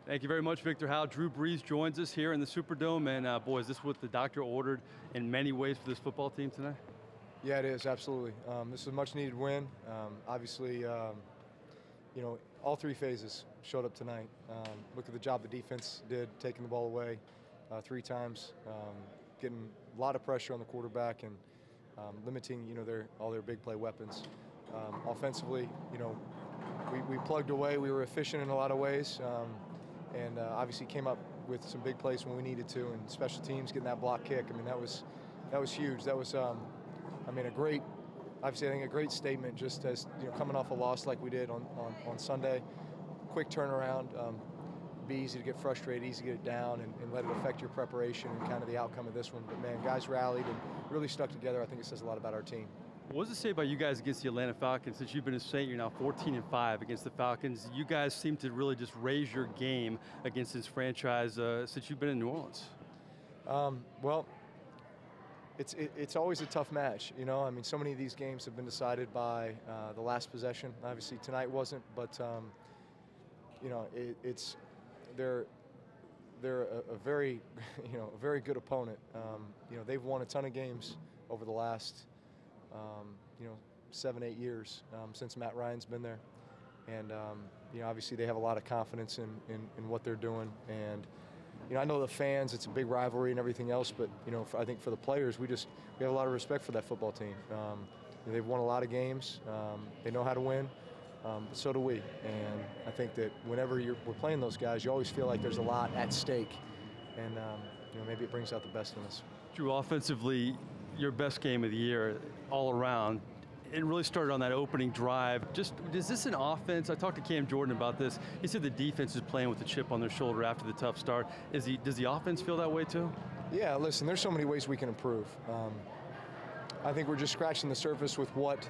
Thank you very much, Victor Howe. Drew Brees joins us here in the Superdome, and boy, is this what the doctor ordered in many ways for this football team tonight? Yeah, it is, absolutely. This is a much-needed win. Obviously, all three phases showed up tonight. Look at the job the defense did, taking the ball away 3 times, getting a lot of pressure on the quarterback and limiting, all their big play weapons. Offensively, we plugged away. We were efficient in a lot of ways, and obviously came up with some big plays when we needed to. And special teams getting that block kick. I mean, that was huge. That was, a great. Obviously, I think a great statement, just as coming off a loss like we did on Sunday. Quick turnaround. Be easy to get frustrated, easy to get it down, and let it affect your preparation and kind of the outcome of this one. But man, guys rallied and really stuck together. I think it says a lot about our team. What does it say about you guys against the Atlanta Falcons? Since you've been a Saint, you're now 14-5 against the Falcons. You guys seem to really just raise your game against this franchise since you've been in New Orleans. Well, it's always a tough match, I mean, so many of these games have been decided by the last possession. Obviously, tonight wasn't, but they're a very a very good opponent. They've won a ton of games over the last 7-8 years since Matt Ryan's been there, and obviously they have a lot of confidence in what they're doing. And I know the fans, it's a big rivalry and everything else, but I think for the players, we have a lot of respect for that football team. They've won a lot of games. They know how to win. But so do we. And I think that whenever we're playing those guys, you always feel like there's a lot at stake, and maybe it brings out the best in us. Drew, offensively, your best game of the year all around. It really started on that opening drive. Just, is this an offense? I talked to Cam Jordan about this. He said the defense is playing with a chip on their shoulder after the tough start. Does the offense feel that way too? Yeah, listen, there's so many ways we can improve. I think we're just scratching the surface with what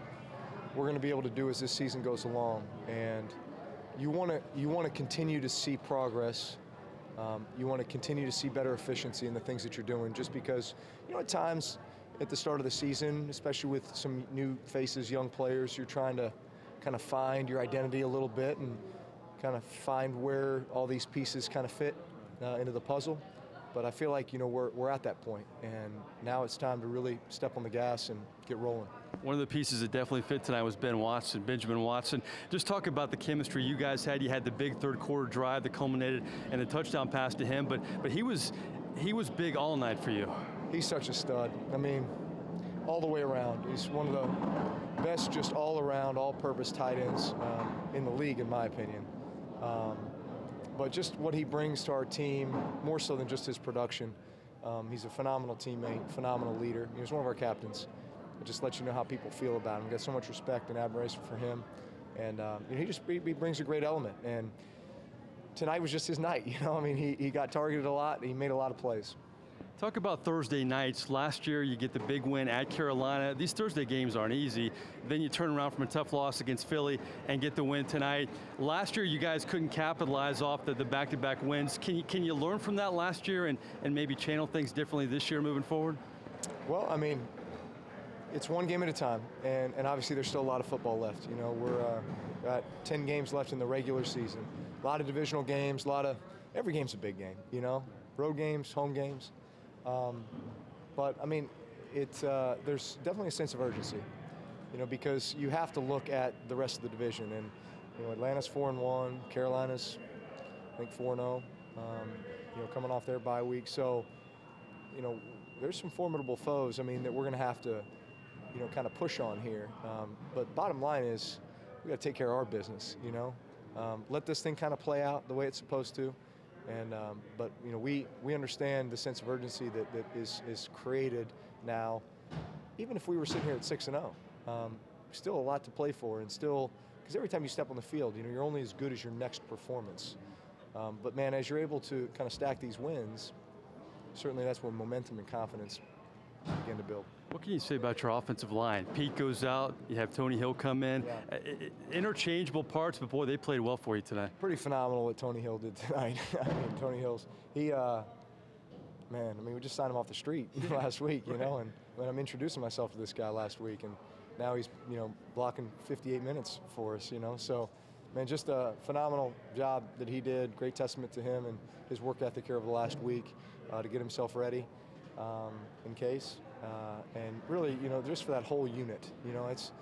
we're going to be able to do as this season goes along. And you want to continue to see progress. You want to continue to see better efficiency in the things that you're doing, just because, at times, at the start of the season, especially with some new faces, young players, you're trying to kind of find your identity a little bit and kind of find where all these pieces kind of fit into the puzzle. But I feel like, we're at that point, and now it's time to really step on the gas and get rolling. One of the pieces that definitely fit tonight was Benjamin Watson. Just talk about the chemistry you guys had. You had the big third quarter drive that culminated in the touchdown pass to him, but he was big all night for you. He's such a stud. I mean, all the way around. He's one of the best, just all around, all-purpose tight ends in the league, in my opinion. But just what he brings to our team, more so than just his production. He's a phenomenal teammate, phenomenal leader. He's one of our captains. It just lets you know how people feel about him. We've got so much respect and admiration for him. And he brings a great element. And tonight was just his night. I mean, he got targeted a lot. He made a lot of plays. Talk about Thursday nights. Last year, you get the big win at Carolina. These Thursday games aren't easy. Then you turn around from a tough loss against Philly and get the win tonight. Last year, you guys couldn't capitalize off the back-to-back wins. Can you learn from that last year and maybe channel things differently this year moving forward? Well, I mean, it's one game at a time, and obviously there's still a lot of football left. We're got 10 games left in the regular season. A lot of divisional games, every game's a big game, road games, home games. But I mean, there's definitely a sense of urgency, because you have to look at the rest of the division. And Atlanta's 4-1, Carolina's, I think, 4-0. Coming off their bye week, so there's some formidable foes. I mean, that we're going to have to, kind of push on here. But bottom line is, we got to take care of our business. Let this thing kind of play out the way it's supposed to. And but we understand the sense of urgency that is created now. Even if we were sitting here at 6-0, still a lot to play for, and still, because every time you step on the field, you're only as good as your next performance. But man, as you're able to kind of stack these wins, certainly that's when momentum and confidence begin to build. What can you say about your offensive line? Pete goes out, you have Tony Hill come in. Yeah. Interchangeable parts, but boy, they played well for you tonight. Pretty phenomenal what Tony Hill did tonight. I mean, Tony Hill's, we just signed him off the street last week, and when I'm introducing myself to this guy last week, and now he's, blocking 58 minutes for us, so man, just a phenomenal job that he did. Great testament to him and his work ethic here over the last week to get himself ready in case. And really, just for that whole unit, it's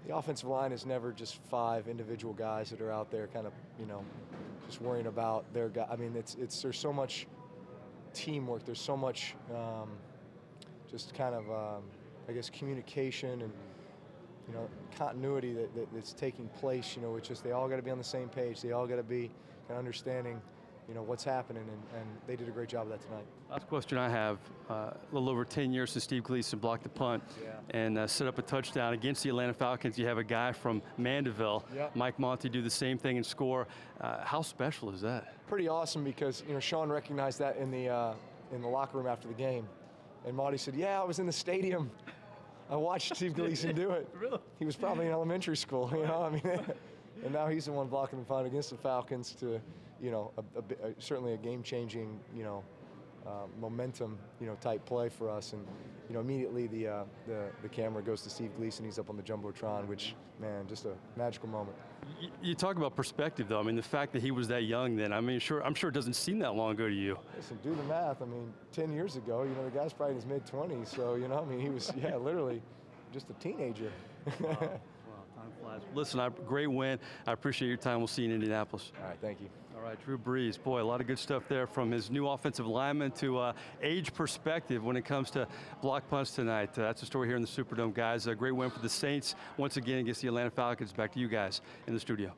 the offensive line is never just 5 individual guys that are out there kind of, just worrying about their guy. I mean, there's so much teamwork. There's so much just kind of, I guess, communication and, continuity that's taking place, which is they all got to be on the same page. They all got to be kind of understanding, what's happening, and they did a great job of that tonight. Last question I have, a little over 10 years since Steve Gleason blocked the punt and set up a touchdown against the Atlanta Falcons. You have a guy from Mandeville, Mike Monty, do the same thing and score. How special is that? Pretty awesome because, Sean recognized that in the locker room after the game. And Monty said, yeah, I was in the stadium. I watched Steve Gleason do it. Really? He was probably in elementary school, and now he's the one blocking the punt against the Falcons to, certainly a game-changing, momentum, type play for us. And, immediately the camera goes to Steve Gleason. He's up on the Jumbotron, which, man, just a magical moment. You talk about perspective, though. I mean, the fact that he was that young then, I mean, I'm sure it doesn't seem that long ago to you. Listen, do the math. I mean, 10 years ago, the guy's probably in his mid-20s. So, he was, literally just a teenager. Wow, time flies. Listen, great win. I appreciate your time. We'll see you in Indianapolis. All right, thank you. All right, Drew Brees. Boy, a lot of good stuff there from his new offensive lineman to age perspective when it comes to block punts tonight. That's the story here in the Superdome, guys. A great win for the Saints once again against the Atlanta Falcons. Back to you guys in the studio.